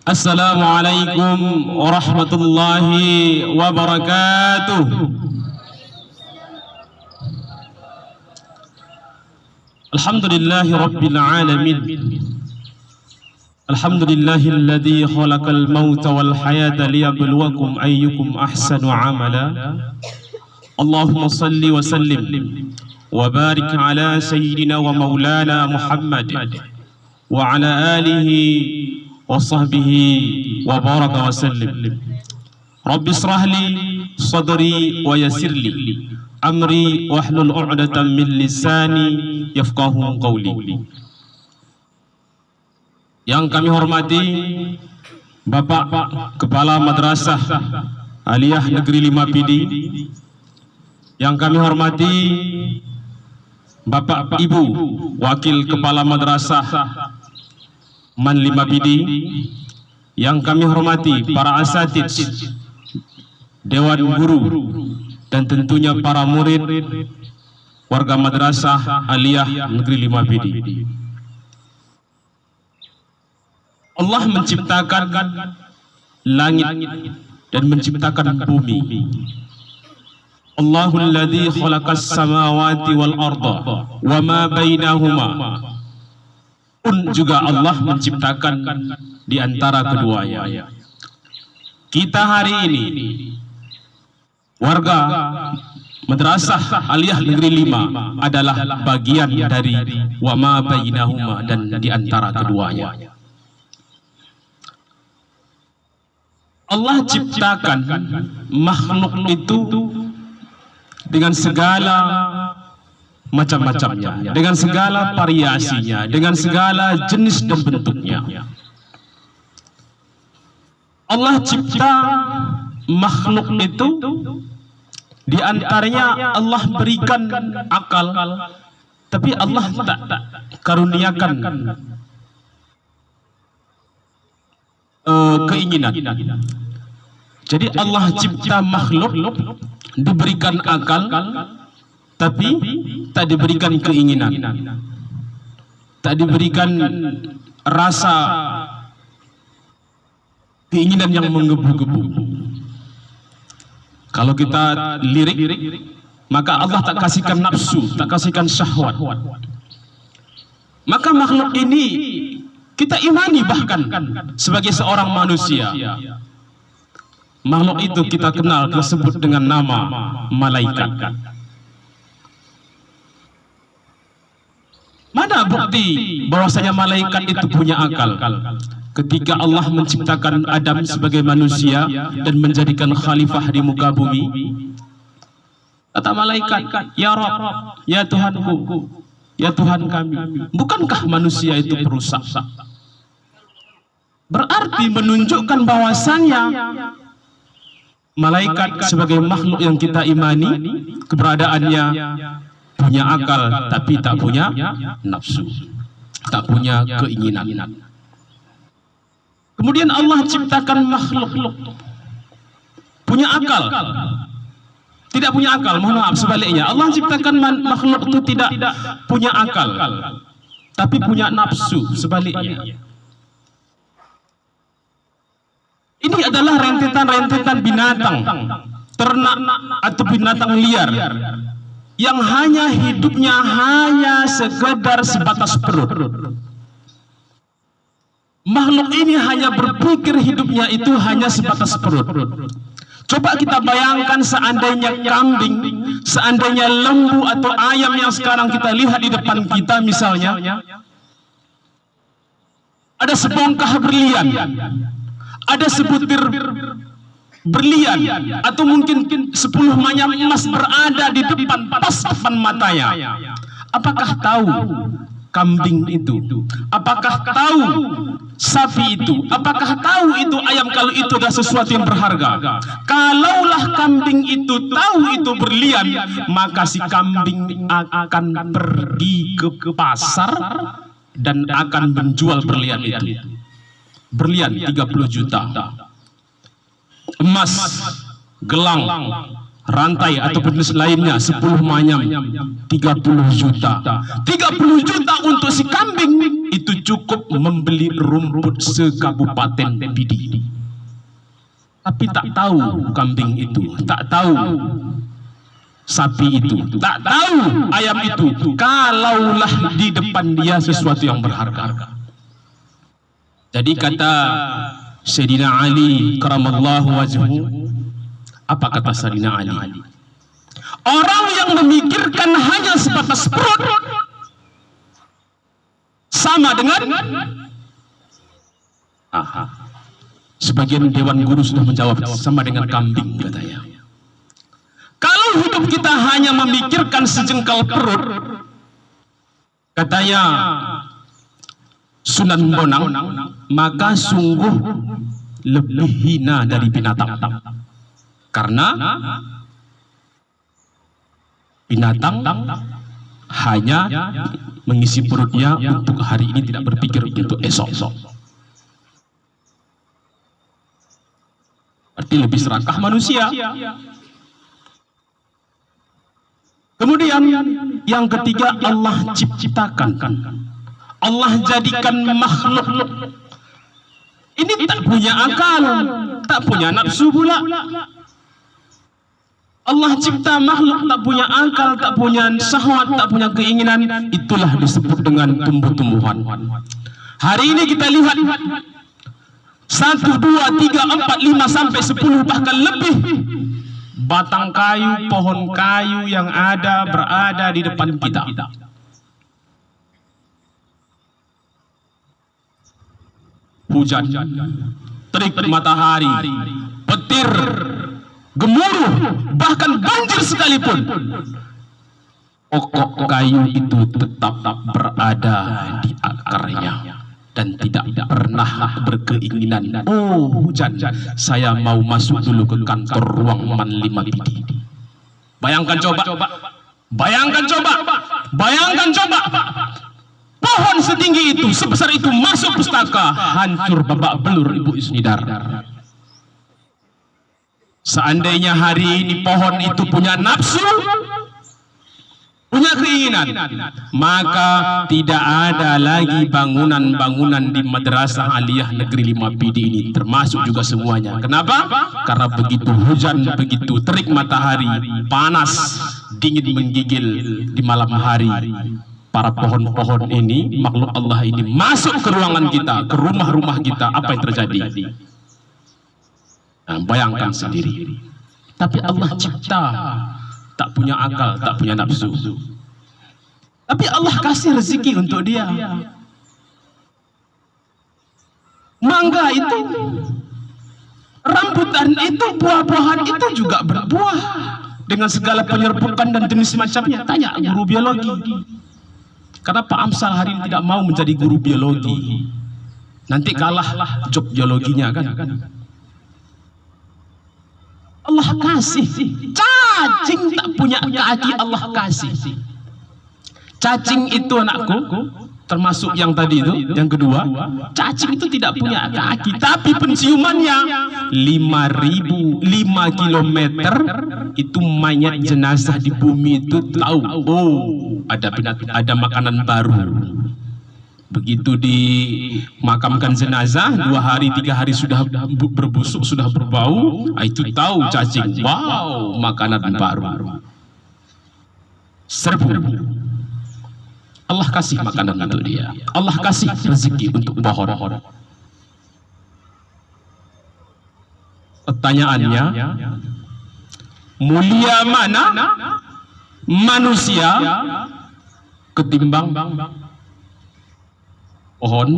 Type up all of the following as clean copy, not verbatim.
Assalamualaikum warahmatullahi wabarakatuh. Alhamdulillahi rabbil alamin. Alhamdulillahilladzi khalaqal mauta wal hayata liyabluwakum ayyukum ahsanu amala. Allahumma salli wa sallim wa barik ala sayyidina wa maulana Muhammad wa ala alihi wa sahbihi wa baraka wa sallim. Rabbi israh li sadri wa yassir li amri wahlul 'uqdatam min lisani yafqahu qawli. Yang kami hormati Bapak Kepala Madrasah Aliyah Negeri 5 Pidi, yang kami hormati Bapak Ibu Wakil Kepala Madrasah Man 5 Pidi, yang kami hormati para asatidz, Dewan Guru, dan tentunya para murid warga Madrasah Aliyah Negeri 5 Pidi. Allah menciptakan langit dan menciptakan bumi. Allahul ladzi khalaqas samawati wal arda wa ma bainahuma. Pun juga Allah menciptakan di antara keduanya. Kita hari ini warga Madrasah Aliyah Negeri 5 adalah bagian dari wa ma bainahuma dan di antara keduanya. Allah ciptakan makhluk itu dengan segala macam-macamnya, dengan segala variasinya, dengan segala jenis dan bentuknya. Allah cipta makhluk itu, di antaranya Allah berikan akal, tapi Allah tak karuniakan keinginan. Jadi Allah cipta makhluk, diberikan akal, tapi tak diberikan keinginan, tak diberikan rasa keinginan yang menggebu-gebu. Kalau kita lirik, maka Allah tak kasihkan nafsu, tak kasihkan syahwat. Maka makhluk ini kita imani bahkan sebagai seorang manusia. Makhluk itu kita kenal, disebut dengan nama malaikat. Mana bukti bahwasanya malaikat itu punya akal? Ketika Allah menciptakan Adam sebagai manusia dan menjadikan khalifah di muka bumi, kata malaikat, "Ya Rabb, ya Tuhanku, ya Tuhan kami, bukankah manusia itu perusak?" Berarti menunjukkan bahwasannya malaikat sebagai makhluk yang kita imani, keberadaannya punya akal tapi tak punya nafsu, tak punya keinginan. Kemudian Allah ciptakan makhluk punya akal, tidak punya akal, mohon maaf, sebaliknya Allah ciptakan makhluk itu tidak punya akal tapi punya nafsu, sebaliknya. Ini adalah rentetan-rentetan binatang, ternak atau binatang liar yang hanya hidupnya hanya sekedar sebatas perut. Makhluk ini hanya berpikir hidupnya itu hanya sebatas perut. Coba kita bayangkan seandainya kambing, seandainya lembu atau ayam yang sekarang kita lihat di depan kita misalnya, ada sebongkah berlian, ada sebutir berlian, atau mungkin 10 manyam emas berada di depan, pas depan matanya. Apakah tahu kambing itu? Apakah tahu sapi itu? Apakah tahu itu ayam kalau itu adalah sesuatu yang berharga? Kalaulah kambing itu tahu itu berlian, maka si kambing akan pergi ke pasar dan akan menjual berlian itu. Berlian 30 juta, emas, gelang rantai ataupun jenis lainnya 10 manyam 30 juta. 30 juta untuk si kambing itu cukup membeli rumput sekabupaten Pidi. Tapi tak tahu kambing itu, tak tahu sapi itu, tak tahu ayam itu, kalaulah di depan dia sesuatu yang berharga. Jadi kata Sayyidina Ali karamallahu wajhu, apa kata Sayyidina Ali? Orang yang memikirkan hanya sebatas perut sama dengan sebagian dewan guru sudah menjawab sama dengan kambing katanya. Kalau hidup kita hanya memikirkan sejengkal perut, katanya Sunan Bonang, maka sungguh lebih hina dari binatang. Karena binatang hanya mengisi perutnya untuk hari ini, tidak berpikir untuk esok. Berarti lebih serakah manusia. Kemudian yang ketiga, Allah ciptakan, Allah jadikan makhluk ini tak punya akal, tak punya nafsu pula. Allah cipta makhluk tak punya akal, tak punya syahwat, tak punya keinginan. Itulah disebut dengan tumbuh-tumbuhan. Hari ini kita lihat 1, 2, 3, 4, 5 sampai 10 bahkan lebih batang kayu, pohon kayu yang berada di depan kita. Hujan, terik matahari, petir, gemuruh, bahkan banjir sekalipun, pokok kayu itu tetap berada di akarnya dan tidak pernah berkeinginan, oh hujan, saya mau masuk dulu ke kantor ruang Man 5 Pidi. Bayangkan coba, bayangkan coba, bayangkan coba, pohon setinggi itu, sebesar itu masuk pustaka, hancur babak belur Ibu Isnidar. Seandainya hari ini pohon itu punya nafsu, punya keinginan, maka tidak ada lagi bangunan-bangunan di Madrasah Aliyah Negeri 5 Pidi ini, termasuk juga semuanya. Kenapa? Karena begitu hujan, begitu terik matahari, panas, dingin menggigil di malam hari, para pohon-pohon ini, makhluk Allah ini masuk ke ruangan kita, ke rumah-rumah kita, apa yang terjadi? Nah, bayangkan sendiri. Tapi Allah cipta, tak punya akal, tak punya nafsu. Tapi Allah kasih rezeki untuk dia. Mangga itu, rambutan itu, buah-buahan itu juga berbuah dengan segala penyerbukan dan jenis macamnya. Tanya guru biologi. Kenapa Amsal hari ini tidak mau menjadi guru biologi? Nanti kalah job biologinya kan. Allah kasih. Cacing tak punya kaki, Allah kasih. Cacing itu anakku, termasuk yang tadi itu, yang kedua, cacing itu tidak punya kaki, tapi penciumannya 5 kilometer itu mayat jenazah di bumi itu tahu, oh ada makanan baru. Begitu dimakamkan jenazah, 2 hari 3 hari sudah berbusuk, sudah berbau, itu tahu cacing, wow makanan baru. Serbu. Allah kasih makanan untuk dia, Allah kasih rezeki untuk pohon. Pertanyaannya, mulia mana manusia ketimbang pohon,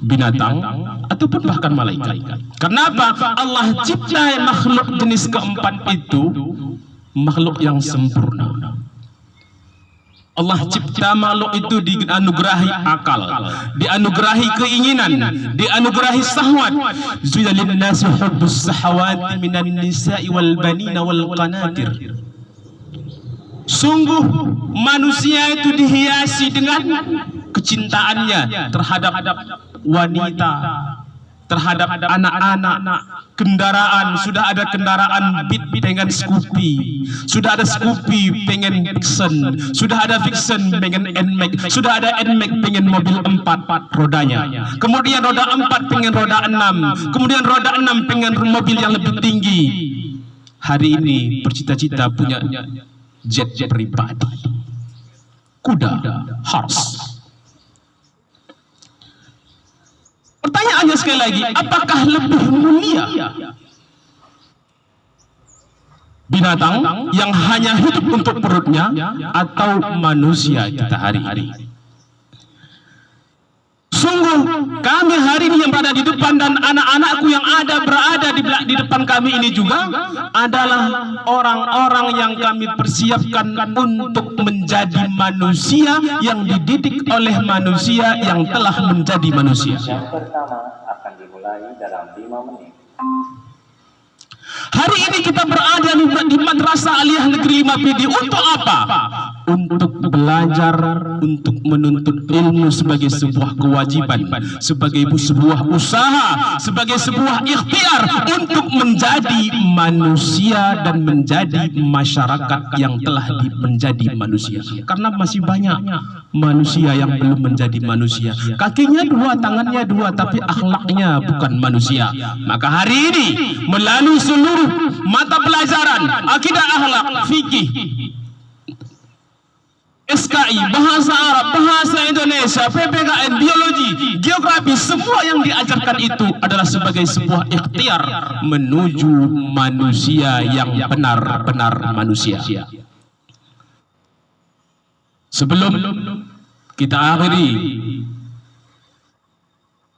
binatang, ataupun bahkan malaikat? Kenapa? Allah cipta makhluk jenis keempat itu makhluk yang sempurna. Allah cipta makhluk itu dianugerahi akal, dianugerahi keinginan, dianugerahi syahwat. Zuyyina lin-nasi hubbus syahawati minan nisa'i wal banina wal qanatir. Sungguh manusia itu dihiasi dengan kecintaannya terhadap wanita, terhadap anak-anak, kendaraan, sudah ada kendaraan Beat pengen Scoopy, sudah ada Scoopy pengen Vixen, sudah ada Vixen pengen NMAX, sudah ada NMAX pengen mobil 4 rodanya, kemudian roda 4 pengen roda 6, kemudian roda 6 pengen mobil yang lebih tinggi. Hari ini bercita-cita punya jet pribadi, kuda, horse. Pertanyaannya sekali lagi, apakah lebih mulia binatang yang hanya hidup untuk perutnya atau manusia kita hari-hari? Sungguh kami hari ini yang berada di depan dan anak-anakku yang berada di depan kami ini juga adalah orang-orang yang kami persiapkan untuk menjadi manusia yang dididik oleh manusia yang telah menjadi manusia. Yang pertama akan dimulai dalam 5 menit. Hari ini kita berada di Madrasah Aliyah Negeri 5 PD untuk apa? Untuk belajar, untuk menuntut ilmu sebagai sebuah kewajiban, sebagai sebuah usaha, sebagai sebuah ikhtiar untuk menjadi manusia dan menjadi masyarakat yang telah menjadi manusia. Karena masih banyak manusia yang belum menjadi manusia. Kakinya 2, tangannya 2, tapi akhlaknya bukan manusia. Maka hari ini melalui seluruh mata pelajaran akidah, akhlak, fikih, SKI, bahasa Arab, bahasa Indonesia, PPKN, biologi, geografi, semua yang diajarkan itu adalah sebagai sebuah ikhtiar menuju manusia yang benar-benar manusia. Sebelum kita akhiri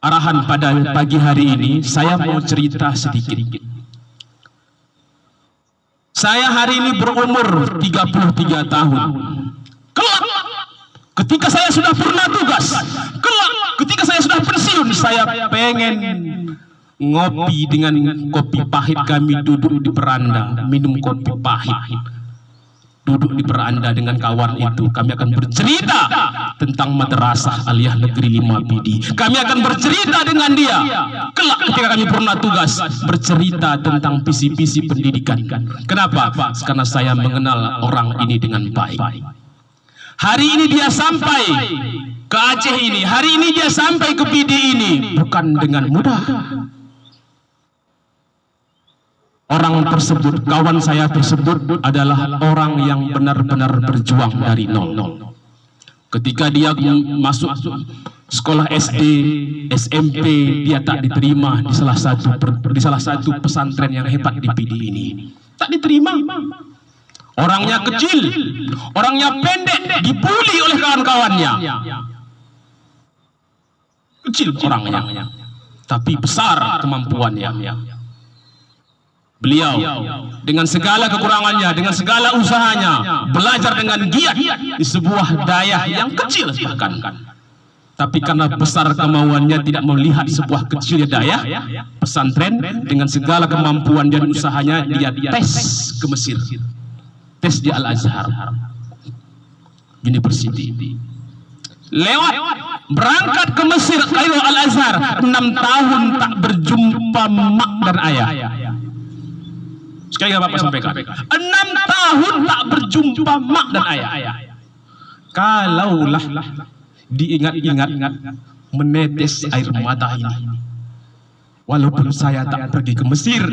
arahan pada pagi hari ini, saya mau cerita sedikit. Saya hari ini berumur 33 tahun. Kelak ketika saya sudah purna tugas, kelak ketika saya sudah pensiun, saya pengen ngopi dengan kopi pahit. Kami duduk di beranda minum kopi pahit, duduk di beranda dengan kawan itu. Kami akan bercerita tentang Madrasah Aliyah Negeri 5 PD. Kami akan bercerita dengan dia kelak ketika kami purna tugas, bercerita tentang visi-visi pendidikan. Kenapa? Karena saya mengenal orang ini dengan baik. Hari ini dia sampai ke Aceh ini, hari ini dia sampai ke PD ini bukan dengan mudah. Orang tersebut, kawan saya tersebut adalah orang yang benar-benar berjuang dari nol. Ketika dia masuk sekolah SD, SMP, dia tak diterima di salah satu pesantren yang hebat di PD ini. Tak diterima. Orangnya kecil, orangnya pendek, dibully oleh kawan-kawannya. Kecil orangnya, tapi besar kemampuannya. Beliau dengan segala kekurangannya, dengan segala usahanya, belajar dengan giat di sebuah daerah yang kecil bahkan. Tapi karena besar kemauannya, tidak melihat sebuah kecilnya daerah pesantren, dengan segala kemampuan dan usahanya dia tes ke Mesir. Tes di Al-Azhar University. Lewat berangkat ke Mesir, Kairo, Al-Azhar, 6 tahun tak berjumpa mak dan ayah. Sekali lagi Bapak sampaikan, 6 tahun tak berjumpa mak dan ayah. Kalaulah diingat-ingat, menetes air mata ini. Walaupun saya tak pergi ke Mesir,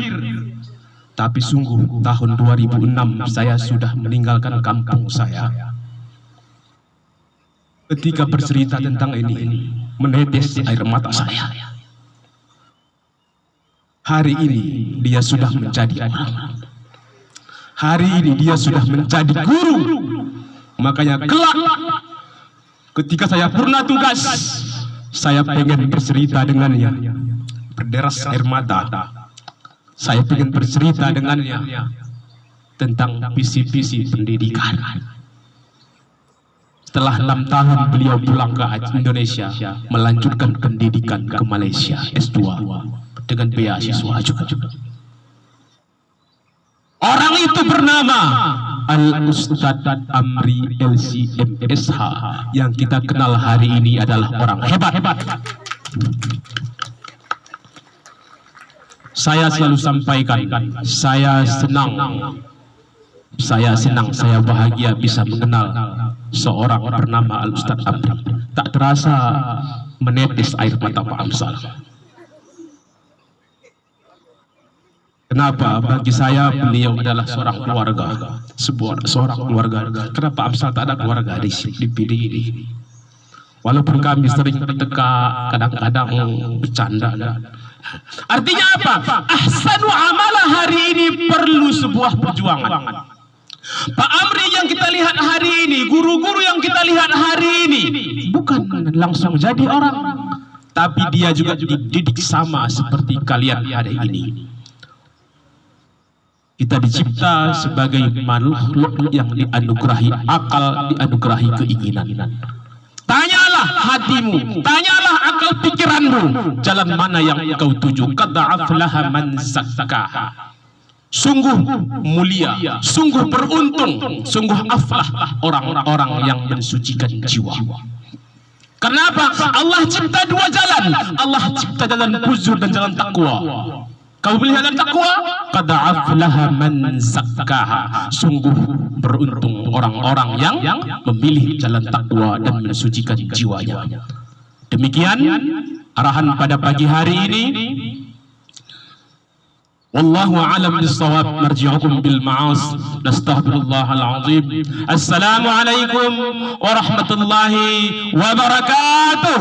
tapi sungguh tahun 2006 saya sudah meninggalkan kampung saya. Ketika bercerita tentang ini, menetes air mata saya. Hari ini dia sudah menjadi orang. Hari ini dia sudah menjadi guru. Makanya kelak ketika saya purna tugas, saya pengen bercerita dengannya. Berderas air mata. Saya ingin bercerita dengannya tentang visi-visi pendidikan. Setelah 6 tahun beliau pulang ke Indonesia, melanjutkan pendidikan ke Malaysia S2 dengan beasiswa juga. Orang itu bernama Al-Ustadz Amri LCMSH, yang kita kenal hari ini adalah orang hebat. Saya selalu sampaikan, saya senang, saya bahagia bisa mengenal seorang bernama Al-Ustaz Amri. Tak terasa menetes air mata Pak Amsal. Kenapa? Bagi saya beliau adalah seorang keluarga, seorang keluarga. Kenapa Amsal tak ada keluarga di PD ini? Walaupun kami sering berteka, kadang-kadang bercanda. Artinya apa? Ahsanu amalah hari ini perlu sebuah perjuangan. Pak Amri yang kita lihat hari ini, guru-guru yang kita lihat hari ini, bukan langsung jadi orang, tapi dia juga dididik sama seperti kalian hari ini. Kita dicipta sebagai makhluk yang dianugerahi akal, dianugerahi keinginan. Tanyalah hatimu, tanyalah akal pikiranmu, jalan mana yang engkau tuju. Qad aflaha man zakkaha. Sungguh mulia, sungguh beruntung, sungguh aflah orang-orang yang mensucikan jiwa. Kenapa? Allah cipta dua jalan. Allah cipta jalan fujur dan jalan takwa. Kau pilih jalan takwa, qad aflaha man zakkaha. Sungguh beruntung orang-orang yang memilih jalan takwa dan mensucikan jiwanya. Demikian arahan pada pagi hari ini. Wallahu a'lam bis-shawab. Marji'ukum bil ma'as. Nastaghfirullahal azim. Assalamualaikum warahmatullahi wabarakatuh.